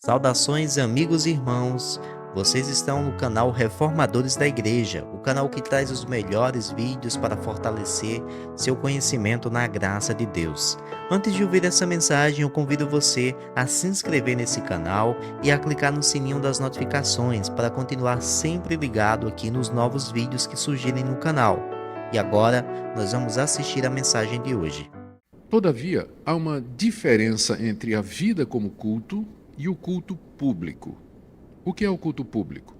Saudações, amigos e irmãos. Vocês estão no canal Reformadores da Igreja, o canal que traz os melhores vídeos para fortalecer seu conhecimento na graça de Deus. Antes de ouvir essa mensagem, eu convido você a se inscrever nesse canal e a clicar no sininho das notificações para continuar sempre ligado aqui nos novos vídeos que surgirem no canal. E agora, nós vamos assistir a mensagem de hoje. Todavia, há uma diferença entre a vida como culto e o culto público. O que é o culto público?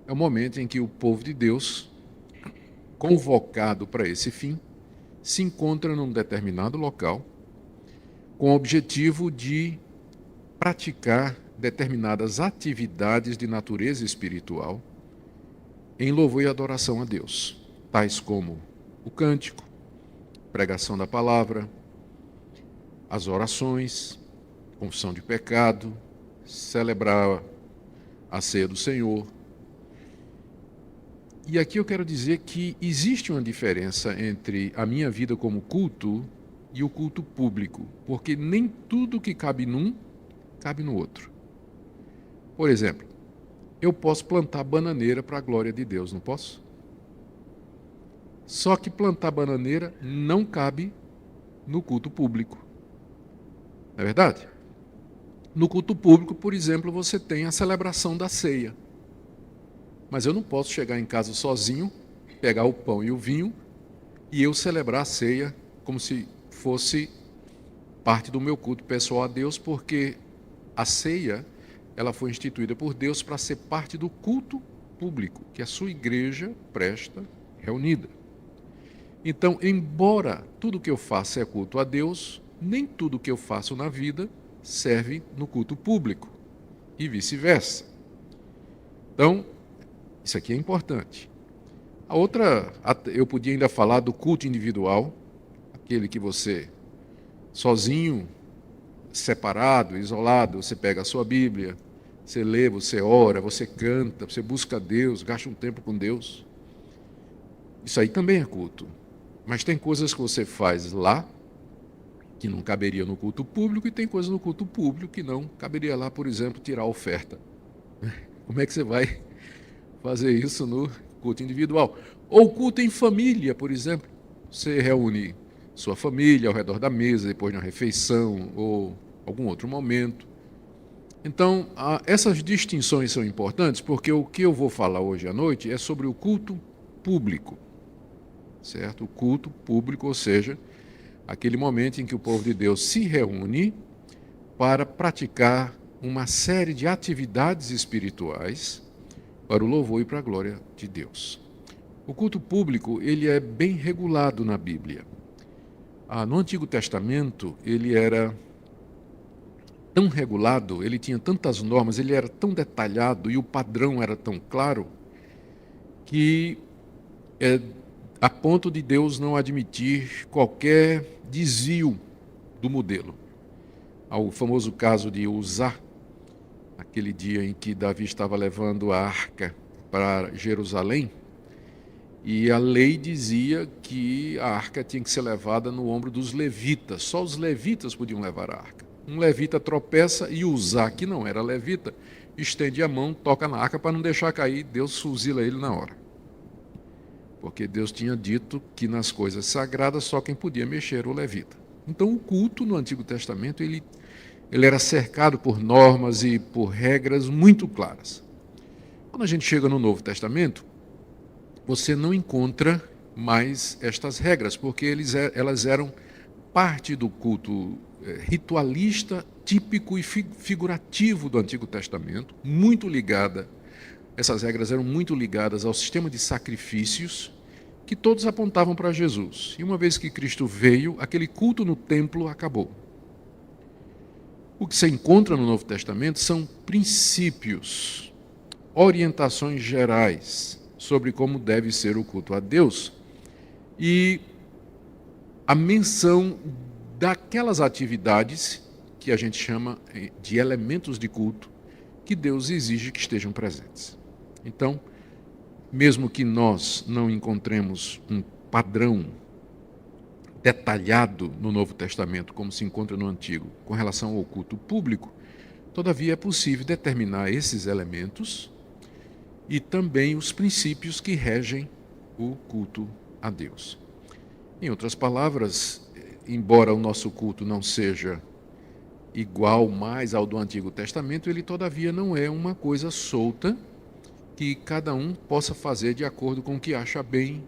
É o momento em que o povo de Deus, convocado para esse fim, se encontra num determinado local com o objetivo de praticar determinadas atividades de natureza espiritual em louvor e adoração a Deus, tais como o cântico, pregação da palavra, as orações, confissão de pecado, celebrar a ceia do Senhor. E aqui eu quero dizer que existe uma diferença entre a minha vida como culto e o culto público, porque nem tudo que cabe num, cabe no outro. Por exemplo, eu posso plantar bananeira para a glória de Deus, não posso? Só que plantar bananeira não cabe no culto público. Não é verdade? No culto público, por exemplo, você tem a celebração da ceia. Mas eu não posso chegar em casa sozinho, pegar o pão e o vinho e eu celebrar a ceia como se fosse parte do meu culto pessoal a Deus, porque a ceia ela foi instituída por Deus para ser parte do culto público, que a sua igreja presta reunida. Então, embora tudo que eu faço é culto a Deus, nem tudo que eu faço na vida serve no culto público e vice-versa. Então, isso aqui é importante. A outra, eu podia ainda falar do culto individual, aquele que você, sozinho, separado, isolado, você pega a sua Bíblia, você lê, você ora, você canta, você busca Deus, gasta um tempo com Deus. Isso aí também é culto. Mas tem coisas que você faz lá que não caberia no culto público e tem coisas no culto público que não caberia lá, por exemplo, tirar a oferta. Como é que você vai fazer isso no culto individual? Ou culto em família, por exemplo. Você reúne sua família ao redor da mesa, depois de uma refeição ou algum outro momento. Então, essas distinções são importantes porque o que eu vou falar hoje à noite é sobre o culto público, certo? O culto público, ou seja, aquele momento em que o povo de Deus se reúne para praticar uma série de atividades espirituais para o louvor e para a glória de Deus. O culto público ele é bem regulado na Bíblia. No Antigo Testamento ele era tão regulado, ele tinha tantas normas, ele era tão detalhado e o padrão era tão claro que a ponto de Deus não admitir qualquer desvio do modelo. Ao famoso caso de Uzá, aquele dia em que Davi estava levando a arca para Jerusalém, e a lei dizia que a arca tinha que ser levada no ombro dos levitas, só os levitas podiam levar a arca. Um levita tropeça e Uzá, que não era levita, estende a mão, toca na arca para não deixar cair, Deus fuzila ele na hora. Porque Deus tinha dito que nas coisas sagradas só quem podia mexer era o levita. Então o culto no Antigo Testamento ele era cercado por normas e por regras muito claras. Quando a gente chega no Novo Testamento, você não encontra mais estas regras, porque elas eram parte do culto ritualista, típico e figurativo do Antigo Testamento, muito ligada. Essas regras eram muito ligadas ao sistema de sacrifícios que todos apontavam para Jesus. E uma vez que Cristo veio, aquele culto no templo acabou. O que você encontra no Novo Testamento são princípios, orientações gerais sobre como deve ser o culto a Deus e a menção daquelas atividades que a gente chama de elementos de culto que Deus exige que estejam presentes. Então, mesmo que nós não encontremos um padrão detalhado no Novo Testamento, como se encontra no Antigo, com relação ao culto público, Todavia, é possível determinar esses elementos e também os princípios que regem o culto a Deus. Em outras palavras, embora o nosso culto não seja igual mais ao do Antigo Testamento, ele todavia não é uma coisa solta que cada um possa fazer de acordo com o que acha bem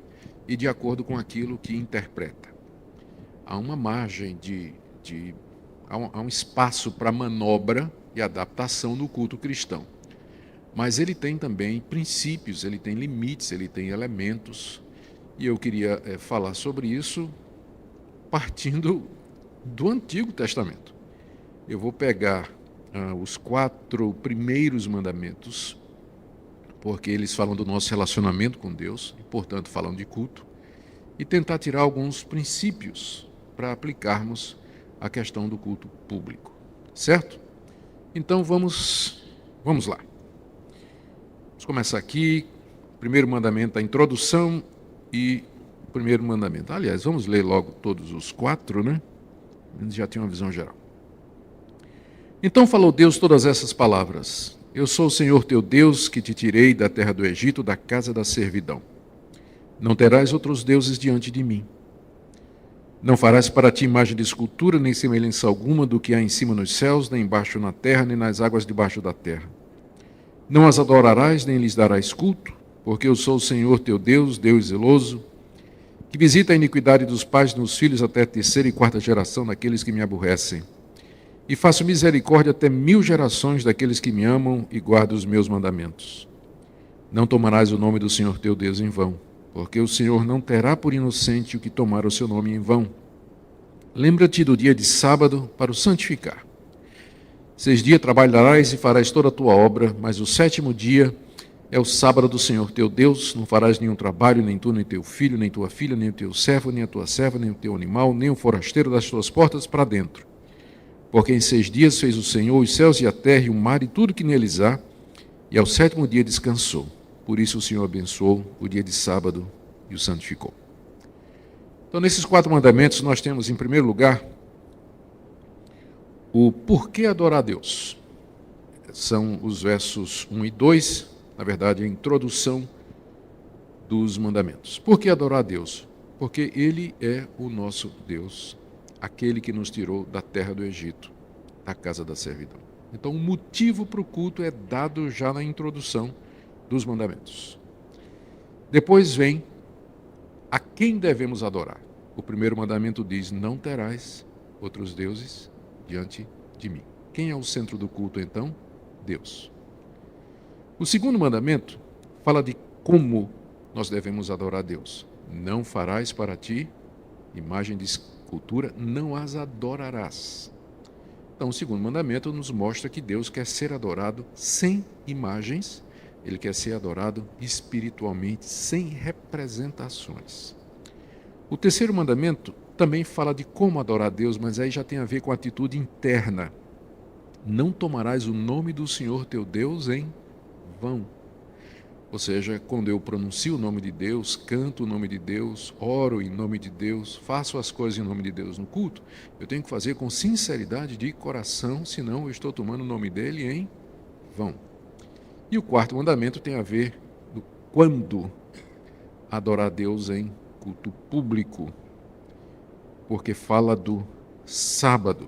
e de acordo com aquilo que interpreta. Há uma margem há um espaço para manobra e adaptação no culto cristão. Mas ele tem também princípios, ele tem limites, ele tem elementos. E eu queria falar sobre isso partindo do Antigo Testamento. Eu vou pegar os 4 primeiros mandamentos, porque eles falam do nosso relacionamento com Deus, e, portanto, falam de culto, e tentar tirar alguns princípios para aplicarmos a questão do culto público. Certo? Então, vamos lá. Vamos começar aqui. Primeiro mandamento, a introdução e o primeiro mandamento. Aliás, vamos ler logo todos os 4, né? A gente já tem uma visão geral. Então falou Deus todas essas palavras: Eu sou o Senhor teu Deus, que te tirei da terra do Egito, da casa da servidão. Não terás outros deuses diante de mim. Não farás para ti imagem de escultura, nem semelhança alguma do que há em cima nos céus, nem embaixo na terra, nem nas águas debaixo da terra. Não as adorarás, nem lhes darás culto, porque eu sou o Senhor teu Deus, Deus zeloso, que visita a iniquidade dos pais nos filhos até a 3ª e 4ª geração daqueles que me aborrecem. E faço misericórdia até 1000 gerações daqueles que me amam e guardam os meus mandamentos. Não tomarás o nome do Senhor teu Deus em vão, porque o Senhor não terá por inocente o que tomar o seu nome em vão. Lembra-te do dia de sábado para o santificar. 6 dias trabalharás e farás toda a tua obra, mas o 7º dia é o sábado do Senhor teu Deus. Não farás nenhum trabalho, nem tu, nem teu filho, nem tua filha, nem o teu servo, nem a tua serva, nem o teu animal, nem o forasteiro das tuas portas para dentro. Porque em 6 dias fez o Senhor os céus e a terra e o mar e tudo que neles há, e ao 7º dia descansou. Por isso o Senhor abençoou o dia de sábado e o santificou. Então, nesses 4 mandamentos, nós temos, em primeiro lugar, o porquê adorar a Deus. São os versos 1 e 2, na verdade, a introdução dos mandamentos. Por que adorar a Deus? Porque Ele é o nosso Deus, aquele que nos tirou da terra do Egito, da casa da servidão. Então, o motivo para o culto é dado já na introdução dos mandamentos. Depois vem a quem devemos adorar. O primeiro mandamento diz: não terás outros deuses diante de mim. Quem é o centro do culto, então? Deus. O segundo mandamento fala de como nós devemos adorar a Deus. Não farás para ti imagem de escultura, não as adorarás. Então, o segundo mandamento nos mostra que Deus quer ser adorado sem imagens, Ele quer ser adorado espiritualmente, sem representações. O terceiro mandamento também fala de como adorar a Deus, mas aí já tem a ver com a atitude interna. Não tomarás o nome do Senhor teu Deus em vão. Ou seja, quando eu pronuncio o nome de Deus, canto o nome de Deus, oro em nome de Deus, faço as coisas em nome de Deus no culto, eu tenho que fazer com sinceridade de coração, senão eu estou tomando o nome dele em vão. E o quarto mandamento tem a ver com quando adorar a Deus em culto público, porque fala do sábado.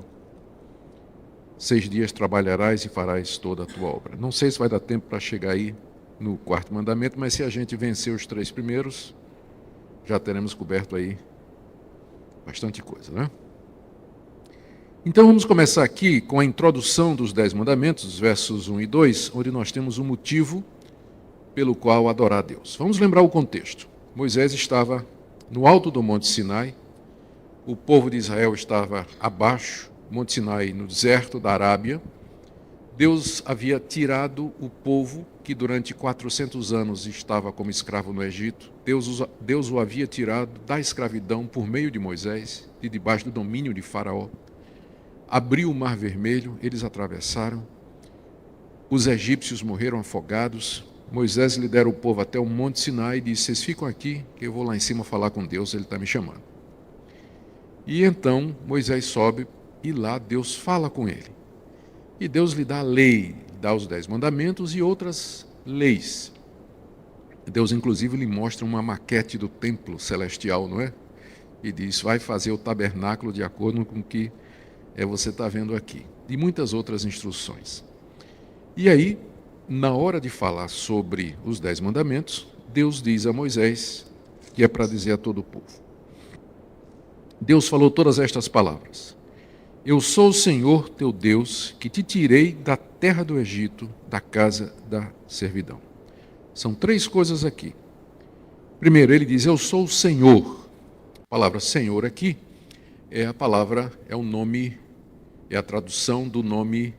6 dias trabalharás e farás toda a tua obra. Não sei se vai dar tempo para chegar aí no quarto mandamento, mas se a gente vencer os 3 primeiros, já teremos coberto aí bastante coisa, né? Então vamos começar aqui com a introdução dos 10 mandamentos, os versos 1 e 2, onde nós temos um motivo pelo qual adorar a Deus. Vamos lembrar o contexto. Moisés estava no alto do Monte Sinai, o povo de Israel estava abaixo, Monte Sinai no deserto da Arábia. Deus havia tirado o povo que durante 400 anos estava como escravo no Egito. Deus o havia tirado da escravidão por meio de Moisés, de debaixo do domínio de Faraó. Abriu o Mar Vermelho, eles atravessaram. Os egípcios morreram afogados. Moisés lidera o povo até o Monte Sinai e disse: vocês ficam aqui, que eu vou lá em cima falar com Deus, ele está me chamando. E então Moisés sobe e lá Deus fala com ele. E Deus lhe dá a lei, dá os 10 mandamentos e outras leis. Deus, inclusive, lhe mostra uma maquete do templo celestial, não é? E diz, vai fazer o tabernáculo de acordo com o que você está vendo aqui. E muitas outras instruções. E aí, na hora de falar sobre os 10 mandamentos, Deus diz a Moisés, que é para dizer a todo o povo. Deus falou todas estas palavras. Eu sou o Senhor teu Deus, que te tirei da terra do Egito, da casa da servidão. São 3 coisas aqui. Primeiro, ele diz, eu sou o Senhor. A palavra Senhor aqui é a palavra, é o nome, é a tradução do nome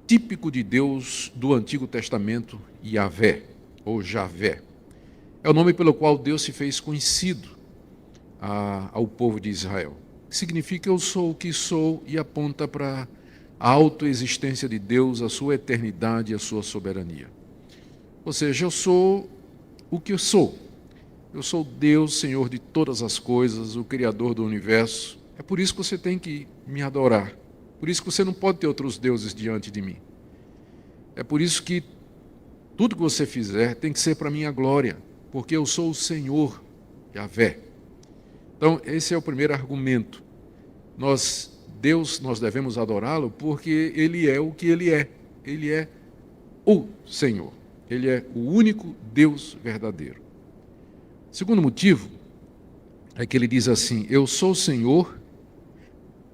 típico de Deus do Antigo Testamento, Yahvé, ou Javé. É o nome pelo qual Deus se fez conhecido ao povo de Israel. Significa eu sou o que sou e aponta para a autoexistência de Deus, a sua eternidade e a sua soberania. Ou seja, eu sou o que eu sou. Eu sou Deus, Senhor de todas as coisas, o Criador do universo. É por isso que você tem que me adorar. Por isso que você não pode ter outros deuses diante de mim. É por isso que tudo que você fizer tem que ser para a minha glória, porque eu sou o Senhor, Yahvé. Então, esse é o primeiro argumento. Nós devemos adorá-lo porque Ele é o que Ele é. Ele é o Senhor. Ele é o único Deus verdadeiro. Segundo motivo é que ele diz assim, eu sou o Senhor,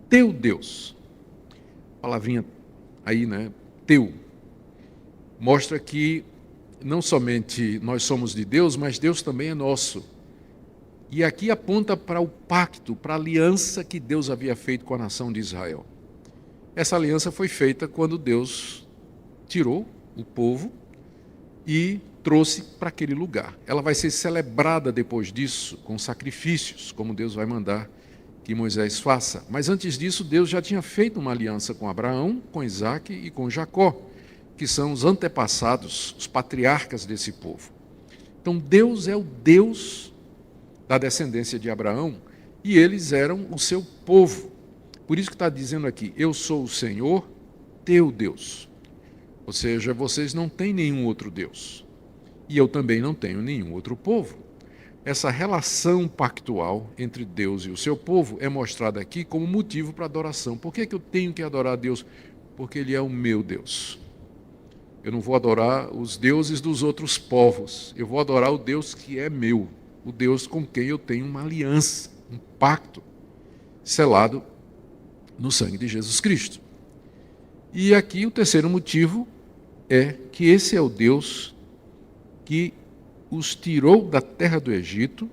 teu Deus. Palavrinha aí, né? Teu. Mostra que não somente nós somos de Deus, mas Deus também é nosso. E aqui aponta para o pacto, para a aliança que Deus havia feito com a nação de Israel. Essa aliança foi feita quando Deus tirou o povo e trouxe para aquele lugar. Ela vai ser celebrada depois disso com sacrifícios, como Deus vai mandar que Moisés faça. Mas antes disso, Deus já tinha feito uma aliança com Abraão, com Isaque e com Jacó, que são os antepassados, os patriarcas desse povo. Então Deus é o Deus da descendência de Abraão e eles eram o seu povo. Por isso que está dizendo aqui, eu sou o Senhor, teu Deus. Ou seja, vocês não têm nenhum outro Deus. E eu também não tenho nenhum outro povo. Essa relação pactual entre Deus e o seu povo é mostrada aqui como motivo para adoração. Por que é que eu tenho que adorar a Deus? Porque Ele é o meu Deus. Eu não vou adorar os deuses dos outros povos. Eu vou adorar o Deus que é meu. O Deus com quem eu tenho uma aliança, um pacto, selado no sangue de Jesus Cristo. E aqui o terceiro motivo é que esse é o Deus que os tirou da terra do Egito,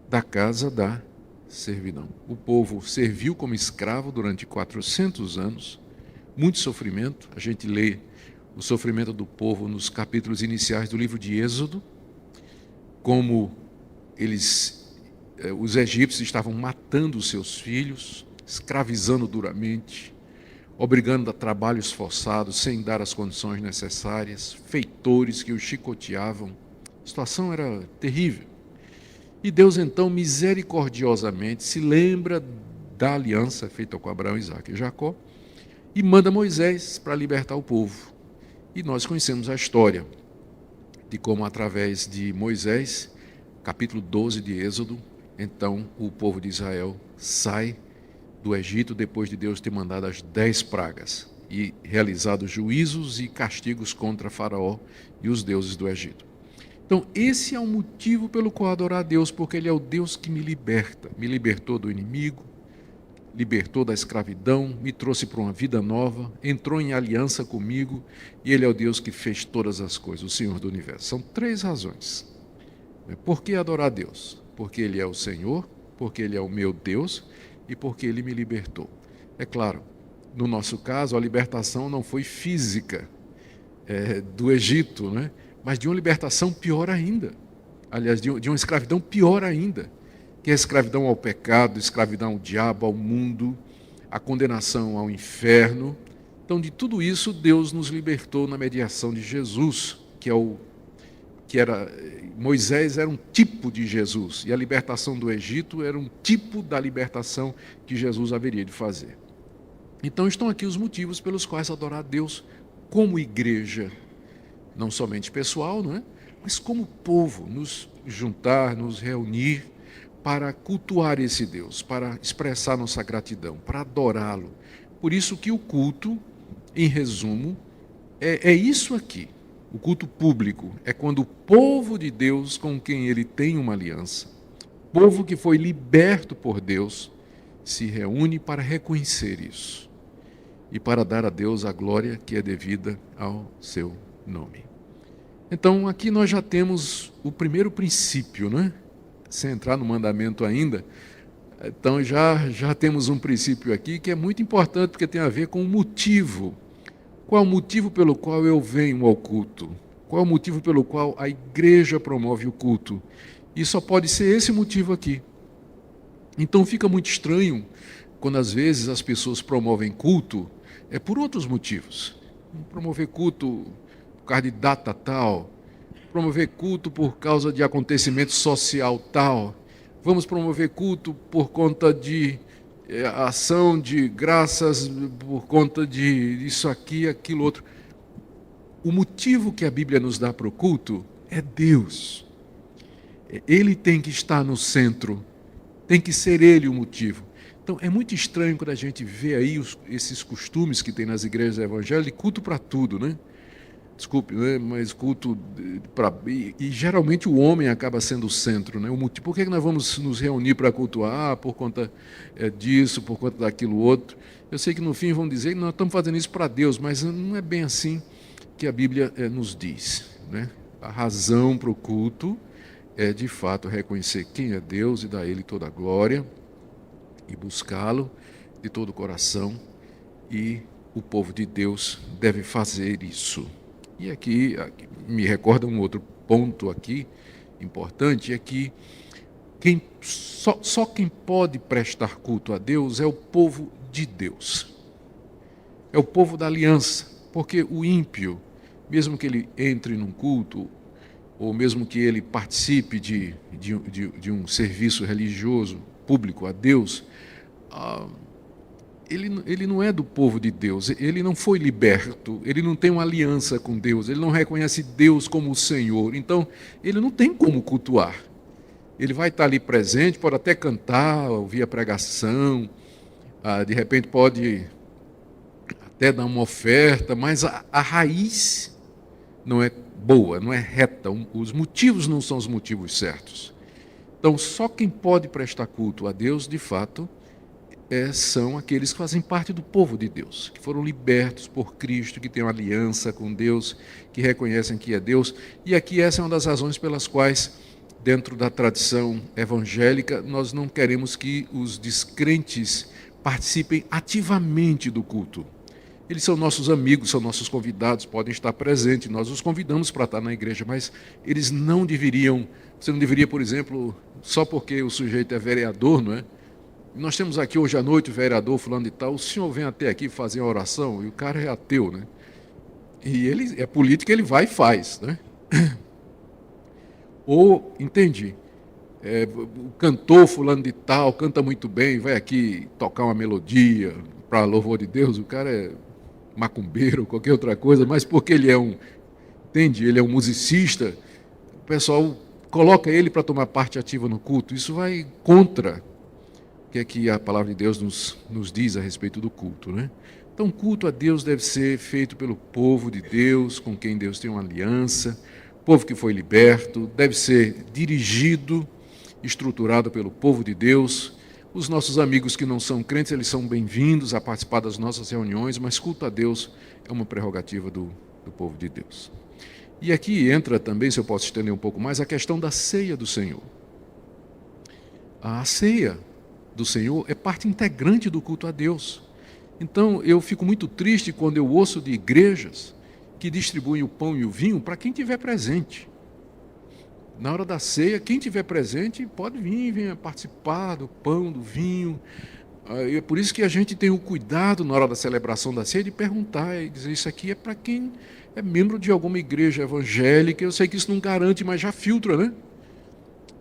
da casa da servidão. O povo serviu como escravo durante 400 anos, muito sofrimento. A gente lê o sofrimento do povo nos capítulos iniciais do livro de Êxodo, como os egípcios estavam matando os seus filhos, escravizando duramente, obrigando a trabalhos forçados, sem dar as condições necessárias, feitores que os chicoteavam. A situação era terrível. E Deus, então, misericordiosamente, se lembra da aliança feita com Abraão, Isaque e Jacó e manda Moisés para libertar o povo. E nós conhecemos a história de como, através de Moisés, capítulo 12 de Êxodo, então o povo de Israel sai do Egito depois de Deus ter mandado as 10 pragas e realizado juízos e castigos contra Faraó e os deuses do Egito. Então, esse é o motivo pelo qual adorar a Deus, porque Ele é o Deus que me liberta, me libertou do inimigo, libertou da escravidão, me trouxe para uma vida nova, entrou em aliança comigo, e Ele é o Deus que fez todas as coisas, o Senhor do universo. São 3 razões. Por que adorar a Deus? Porque Ele é o Senhor, porque Ele é o meu Deus e porque Ele me libertou. É claro, no nosso caso, a libertação não foi física do Egito, né? Mas de uma libertação pior ainda. Aliás, de uma escravidão pior ainda, que é a escravidão ao pecado, a escravidão ao diabo, ao mundo, a condenação ao inferno. Então, de tudo isso, Deus nos libertou na mediação de Jesus, Moisés era um tipo de Jesus, e a libertação do Egito era um tipo da libertação que Jesus haveria de fazer. Então estão aqui os motivos pelos quais adorar a Deus como igreja, não somente pessoal, não é? Mas como povo, nos juntar, nos reunir para cultuar esse Deus, para expressar nossa gratidão, para adorá-lo. Por isso que o culto, em resumo, é isso aqui. O culto público é quando o povo de Deus, com quem ele tem uma aliança, povo que foi liberto por Deus, se reúne para reconhecer isso e para dar a Deus a glória que é devida ao seu nome. Então, aqui nós já temos o primeiro princípio, né? Sem entrar no mandamento ainda. Então, já temos um princípio aqui que é muito importante, porque tem a ver com o motivo. Qual é o motivo pelo qual eu venho ao culto? Qual é o motivo pelo qual a igreja promove o culto? E só pode ser esse motivo aqui. Então, fica muito estranho quando, às vezes, as pessoas promovem culto por outros motivos. Promover culto por causa de data tal, promover culto por causa de acontecimento social tal, vamos promover culto por conta de ação de graças, por conta de isso aqui, aquilo outro. O motivo que a Bíblia nos dá para o culto é Deus. Ele tem que estar no centro, tem que ser Ele o motivo. Então, é muito estranho quando a gente vê aí esses costumes que tem nas igrejas evangélicas de culto para tudo, né? Desculpe, né? Mas culto para... E geralmente o homem acaba sendo o centro, né? O motivo, por que nós vamos nos reunir para cultuar? Por conta disso, por conta daquilo outro. Eu sei que no fim vão dizer que nós estamos fazendo isso para Deus, mas não é bem assim que a Bíblia nos diz, né? A razão para o culto é, de fato, reconhecer quem é Deus e dar a Ele toda a glória e buscá-lo de todo o coração, e o povo de Deus deve fazer isso. E aqui me recorda um outro ponto aqui importante, é que só quem pode prestar culto a Deus é o povo de Deus. É o povo da aliança, porque o ímpio, mesmo que ele entre num culto, ou mesmo que ele participe de um serviço religioso público a Deus, ele não é do povo de Deus, ele não foi liberto, ele não tem uma aliança com Deus, ele não reconhece Deus como o Senhor, então ele não tem como cultuar. Ele vai estar ali presente, pode até cantar, ouvir a pregação, de repente pode até dar uma oferta, mas a raiz não é boa, não é reta, os motivos não são os motivos certos. Então, só quem pode prestar culto a Deus, de fato, são aqueles que fazem parte do povo de Deus, que foram libertos por Cristo, que têm uma aliança com Deus, que reconhecem que é Deus. E aqui essa é uma das razões pelas quais, dentro da tradição evangélica, nós não queremos que os descrentes participem ativamente do culto. Eles são nossos amigos, são nossos convidados, podem estar presentes, nós os convidamos para estar na igreja, mas eles não deveriam, você não deveria, por exemplo, só porque o sujeito é vereador, não é? Nós temos aqui hoje à noite o vereador fulano de tal, o senhor vem até aqui fazer uma oração, e o cara é ateu, né? E ele é político, ele vai e faz, né? Ou, entendi, o cantor fulano de tal canta muito bem, vai aqui tocar uma melodia para louvor de Deus, o cara é macumbeiro, qualquer outra coisa, mas porque ele é ele é um musicista, o pessoal coloca ele para tomar parte ativa no culto. Isso vai contra o que é que a palavra de Deus nos diz a respeito do culto, né? Então, o culto a Deus deve ser feito pelo povo de Deus, com quem Deus tem uma aliança, povo que foi liberto, deve ser dirigido, estruturado pelo povo de Deus. Os nossos amigos que não são crentes, eles são bem-vindos a participar das nossas reuniões, mas culto a Deus é uma prerrogativa do povo de Deus. E aqui entra também, se eu posso estender um pouco mais, a questão da ceia do Senhor. A ceia do Senhor é parte integrante do culto a Deus. Então, eu fico muito triste quando eu ouço de igrejas que distribuem o pão e o vinho para quem estiver presente. Na hora da ceia, quem estiver presente pode vir, venha participar do pão, do vinho. É por isso que a gente tem o cuidado, na hora da celebração da ceia, de perguntar e dizer: isso aqui é para quem é membro de alguma igreja evangélica. Eu sei que isso não garante, mas já filtra, né?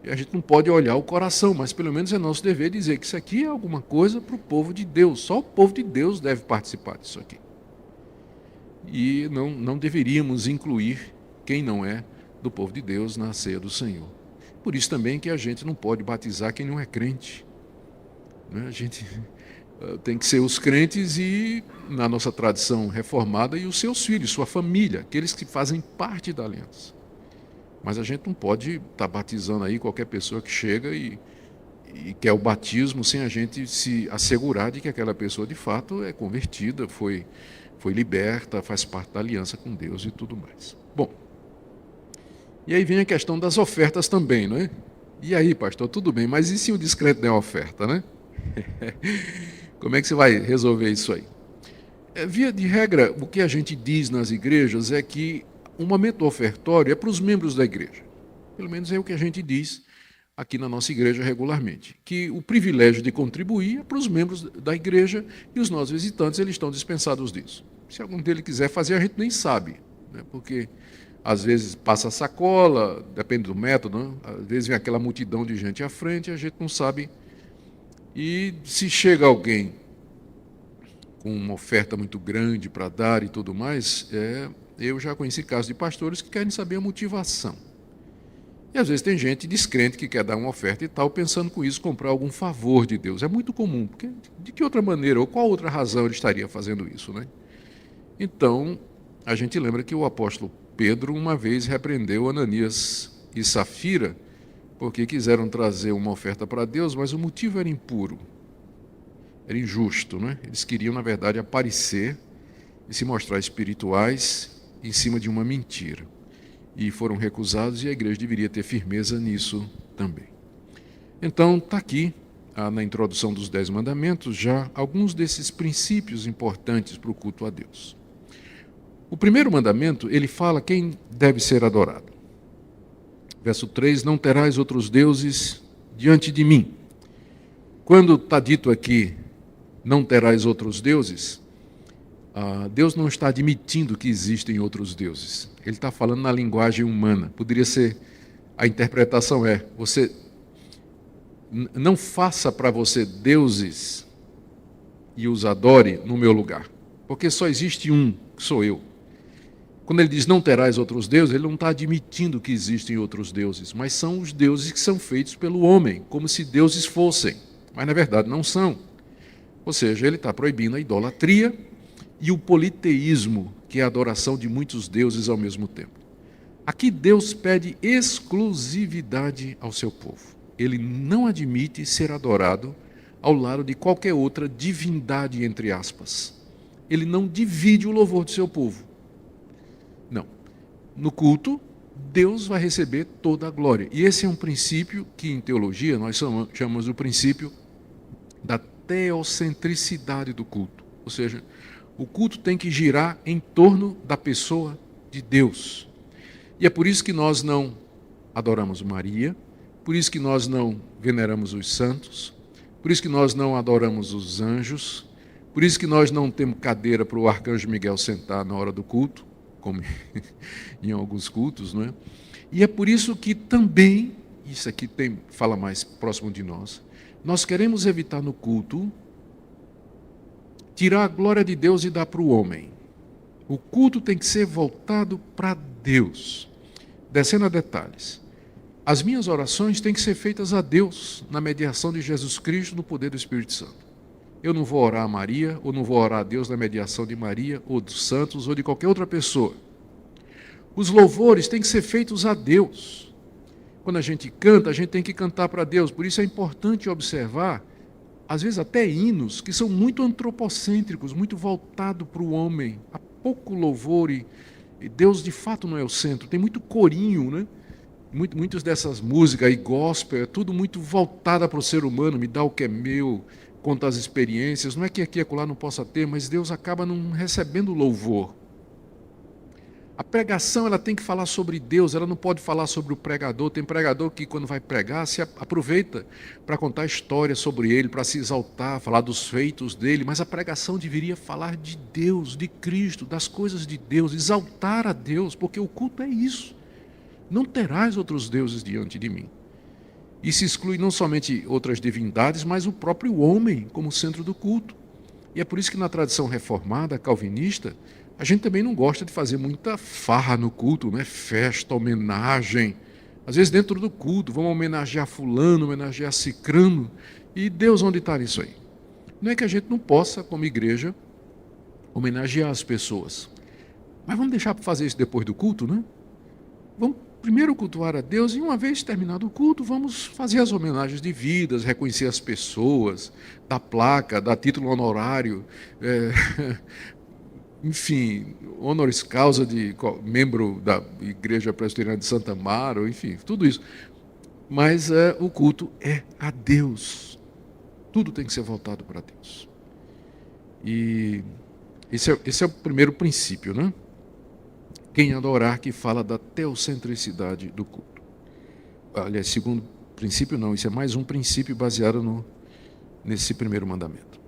E a gente não pode olhar o coração, mas pelo menos é nosso dever dizer que isso aqui é alguma coisa para o povo de Deus. Só o povo de Deus deve participar disso aqui. E não deveríamos incluir quem não é do povo de Deus na ceia do Senhor. Por isso também que a gente não pode batizar quem não é crente. A gente tem que ser os crentes e, na nossa tradição reformada, e os seus filhos, sua família, aqueles que fazem parte da aliança. Mas a gente não pode estar batizando aí qualquer pessoa que chega e quer o batismo sem a gente se assegurar de que aquela pessoa de fato é convertida, foi liberta, faz parte da aliança com Deus e tudo mais. Bom, e aí vem a questão das ofertas também, não é? E aí, pastor, tudo bem, mas e se o descrente der oferta, né? Como é que você vai resolver isso aí? Via de regra, o que a gente diz nas igrejas é que o momento ofertório é para os membros da igreja. Pelo menos é o que a gente diz aqui na nossa igreja regularmente. Que o privilégio de contribuir é para os membros da igreja e os nossos visitantes eles estão dispensados disso. Se algum deles quiser fazer, a gente nem sabe, né? Porque às vezes passa a sacola, depende do método, né? Às vezes vem aquela multidão de gente à frente e a gente não sabe. E se chega alguém com uma oferta muito grande para dar e tudo mais, eu já conheci casos de pastores que querem saber a motivação. E às vezes tem gente descrente que quer dar uma oferta e tal, pensando com isso comprar algum favor de Deus. É muito comum, porque de que outra maneira, ou qual outra razão ele estaria fazendo isso, né? Então, a gente lembra que o apóstolo Pedro uma vez repreendeu Ananias e Safira, porque quiseram trazer uma oferta para Deus, mas o motivo era impuro, era injusto, né? Eles queriam, na verdade, aparecer e se mostrar espirituais em cima de uma mentira. E foram recusados e a igreja deveria ter firmeza nisso também. Então, está aqui, na introdução dos 10 mandamentos, já alguns desses princípios importantes para o culto a Deus. O primeiro mandamento, ele fala quem deve ser adorado. Verso 3, não terás outros deuses diante de mim. Quando está dito aqui, não terás outros deuses, Deus não está admitindo que existem outros deuses. Ele está falando na linguagem humana. Poderia ser, a interpretação você não faça para você deuses e os adore no meu lugar, porque só existe um, que sou eu. Quando ele diz não terás outros deuses, ele não está admitindo que existem outros deuses, mas são os deuses que são feitos pelo homem, como se deuses fossem, mas na verdade não são. Ou seja, ele está proibindo a idolatria e o politeísmo, que é a adoração de muitos deuses ao mesmo tempo. Aqui Deus pede exclusividade ao seu povo. Ele não admite ser adorado ao lado de qualquer outra divindade, entre aspas. Ele não divide o louvor do seu povo. Não. No culto, Deus vai receber toda a glória. E esse é um princípio que, em teologia, nós chamamos o princípio da teocentricidade do culto. Ou seja, o culto tem que girar em torno da pessoa de Deus. E é por isso que nós não adoramos Maria, por isso que nós não veneramos os santos, por isso que nós não adoramos os anjos, por isso que nós não temos cadeira para o arcanjo Miguel sentar na hora do culto, como em alguns cultos, não é? E é por isso que também, isso aqui fala mais próximo de nós queremos evitar no culto tirar a glória de Deus e dar para o homem. O culto tem que ser voltado para Deus. Descendo a detalhes. As minhas orações têm que ser feitas a Deus, na mediação de Jesus Cristo, no poder do Espírito Santo. Eu não vou orar a Maria, ou não vou orar a Deus na mediação de Maria, ou dos santos, ou de qualquer outra pessoa. Os louvores têm que ser feitos a Deus. Quando a gente canta, a gente tem que cantar para Deus. Por isso é importante observar, às vezes até hinos, que são muito antropocêntricos, muito voltados para o homem. Há pouco louvor e Deus de fato não é o centro. Tem muito corinho, né? Muitas dessas músicas aí, gospel, é tudo muito voltada para o ser humano, me dá o que é meu, conta as experiências. Não é que aqui e acolá não possa ter, mas Deus acaba não recebendo louvor. A pregação ela tem que falar sobre Deus, ela não pode falar sobre o pregador. Tem pregador que quando vai pregar se aproveita para contar histórias sobre ele, para se exaltar, falar dos feitos dele, mas a pregação deveria falar de Deus, de Cristo, das coisas de Deus, exaltar a Deus, porque o culto é isso. Não terás outros deuses diante de mim. Isso exclui não somente outras divindades, mas o próprio homem como centro do culto. E é por isso que na tradição reformada, calvinista, a gente também não gosta de fazer muita farra no culto, né? Festa, homenagem. Às vezes dentro do culto, vamos homenagear fulano, homenagear cicrano. E Deus, onde está isso aí? Não é que a gente não possa, como igreja, homenagear as pessoas. Mas vamos deixar para fazer isso depois do culto, né? Vamos primeiro cultuar a Deus e uma vez terminado o culto, vamos fazer as homenagens devidas, reconhecer as pessoas, dar placa, dar título honorário, enfim, honoris causa de membro da Igreja Presbiteriana de Santa Amaro, enfim, tudo isso. Mas o culto é a Deus. Tudo tem que ser voltado para Deus. E esse é o primeiro princípio, né? Quem adorar, que fala da teocentricidade do culto. Aliás, segundo princípio não, isso é mais um princípio baseado nesse primeiro mandamento.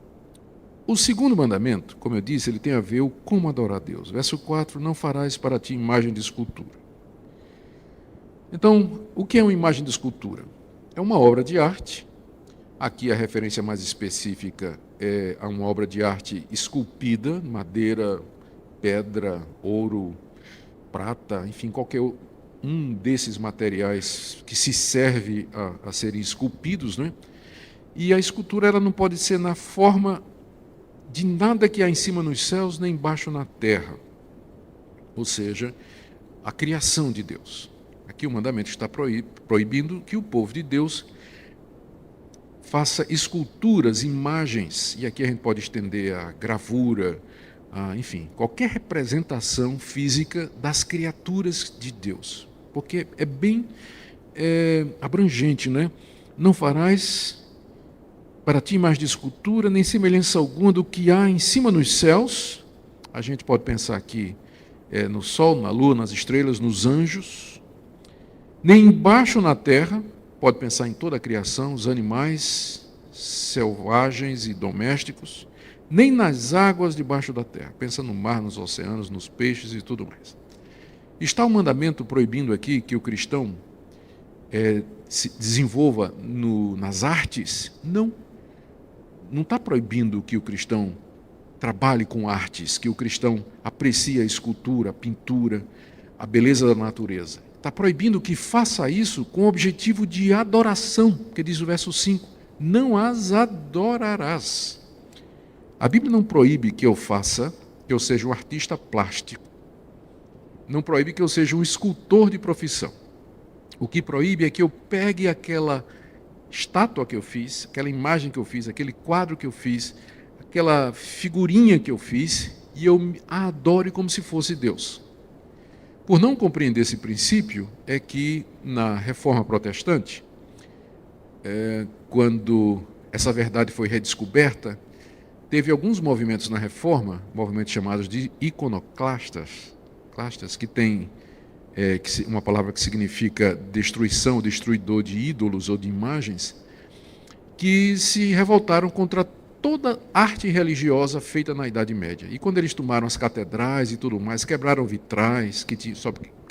O segundo mandamento, como eu disse, ele tem a ver com como adorar a Deus. Verso 4, não farás para ti imagem de escultura. Então, o que é uma imagem de escultura? É uma obra de arte. Aqui a referência mais específica é a uma obra de arte esculpida, madeira, pedra, ouro, prata, enfim, qualquer um desses materiais que se serve a serem esculpidos, né? E a escultura ela não pode ser na forma de nada que há em cima nos céus nem embaixo na terra, ou seja, a criação de Deus. Aqui o mandamento está proibindo que o povo de Deus faça esculturas, imagens, e aqui a gente pode estender a gravura, enfim, qualquer representação física das criaturas de Deus, porque é bem abrangente, né? Não farás para ti imagem de escultura, nem semelhança alguma do que há em cima nos céus. A gente pode pensar aqui no sol, na lua, nas estrelas, nos anjos, nem embaixo na terra, pode pensar em toda a criação, os animais selvagens e domésticos, nem nas águas debaixo da terra. Pensa no mar, nos oceanos, nos peixes e tudo mais. Está o mandamento proibindo aqui que o cristão se desenvolva nas artes? Não. Não está proibindo que o cristão trabalhe com artes, que o cristão aprecie a escultura, a pintura, a beleza da natureza. Está proibindo que faça isso com o objetivo de adoração, que diz o verso 5, não as adorarás. A Bíblia não proíbe que eu seja um artista plástico. Não proíbe que eu seja um escultor de profissão. O que proíbe é que eu pegue aquela estátua que eu fiz, aquela imagem que eu fiz, aquele quadro que eu fiz, aquela figurinha que eu fiz, e eu a adore como se fosse Deus. Por não compreender esse princípio, é que na Reforma Protestante, quando essa verdade foi redescoberta, teve alguns movimentos na Reforma, movimentos chamados de iconoclastas, que tem uma palavra que significa destruição, destruidor de ídolos ou de imagens, que se revoltaram contra toda arte religiosa feita na Idade Média. E quando eles tomaram as catedrais e tudo mais, quebraram vitrais, que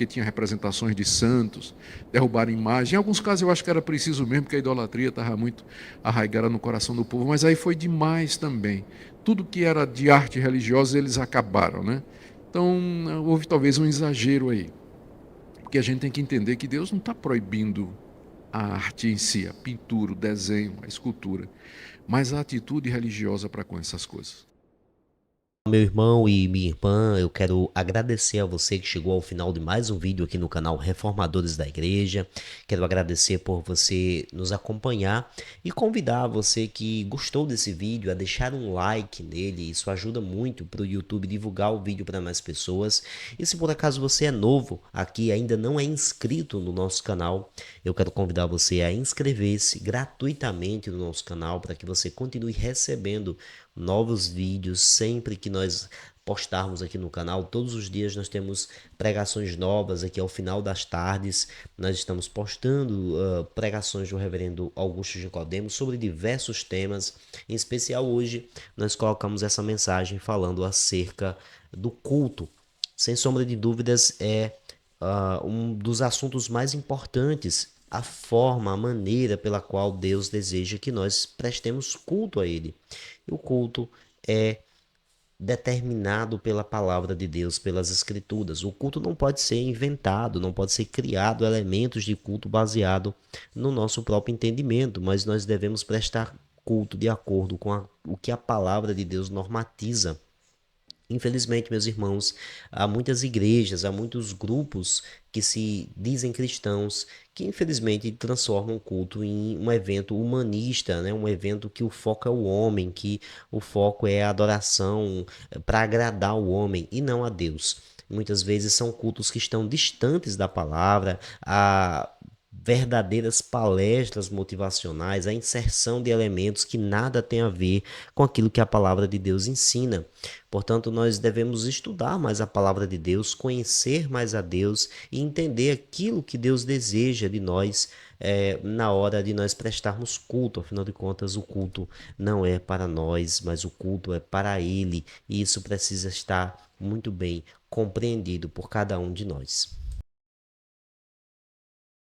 tinha representações de santos, derrubaram imagens. Em alguns casos eu acho que era preciso mesmo, porque a idolatria estava muito arraigada no coração do povo, mas aí foi demais também. Tudo que era de arte religiosa eles acabaram, né? Então houve talvez um exagero aí. Porque a gente tem que entender que Deus não está proibindo a arte em si, a pintura, o desenho, a escultura, mas a atitude religiosa para com essas coisas. Meu irmão e minha irmã, eu quero agradecer a você que chegou ao final de mais um vídeo aqui no canal Reformadores da Igreja. Quero agradecer por você nos acompanhar e convidar você que gostou desse vídeo a deixar um like nele. Isso ajuda muito para o YouTube divulgar o vídeo para mais pessoas. E se por acaso você é novo aqui e ainda não é inscrito no nosso canal, eu quero convidar você a inscrever-se gratuitamente no nosso canal para que você continue recebendo novos vídeos sempre que nós postarmos aqui no canal. Todos os dias nós temos pregações novas aqui ao final das tardes. Nós estamos postando pregações do reverendo Augusto Nicodemo sobre diversos temas. Em especial hoje nós colocamos essa mensagem falando acerca do culto. Sem sombra de dúvidas é um dos assuntos mais importantes a forma, a maneira pela qual Deus deseja que nós prestemos culto a Ele. E o culto é determinado pela palavra de Deus, pelas escrituras. O culto não pode ser inventado, não pode ser criado elementos de culto baseado no nosso próprio entendimento, mas nós devemos prestar culto de acordo com o que a palavra de Deus normatiza. Infelizmente, meus irmãos, há muitas igrejas, há muitos grupos que se dizem cristãos que infelizmente transformam o culto em um evento humanista, né? Um evento que o foco é o homem, que o foco é a adoração para agradar o homem e não a Deus. Muitas vezes são cultos que estão distantes da palavra, a verdadeiras palestras motivacionais, a inserção de elementos que nada tem a ver com aquilo que a palavra de Deus ensina. Portanto, nós devemos estudar mais a palavra de Deus, conhecer mais a Deus e entender aquilo que Deus deseja de nós na hora de nós prestarmos culto. Afinal de contas, o culto não é para nós, mas o culto é para Ele, e isso precisa estar muito bem compreendido por cada um de nós.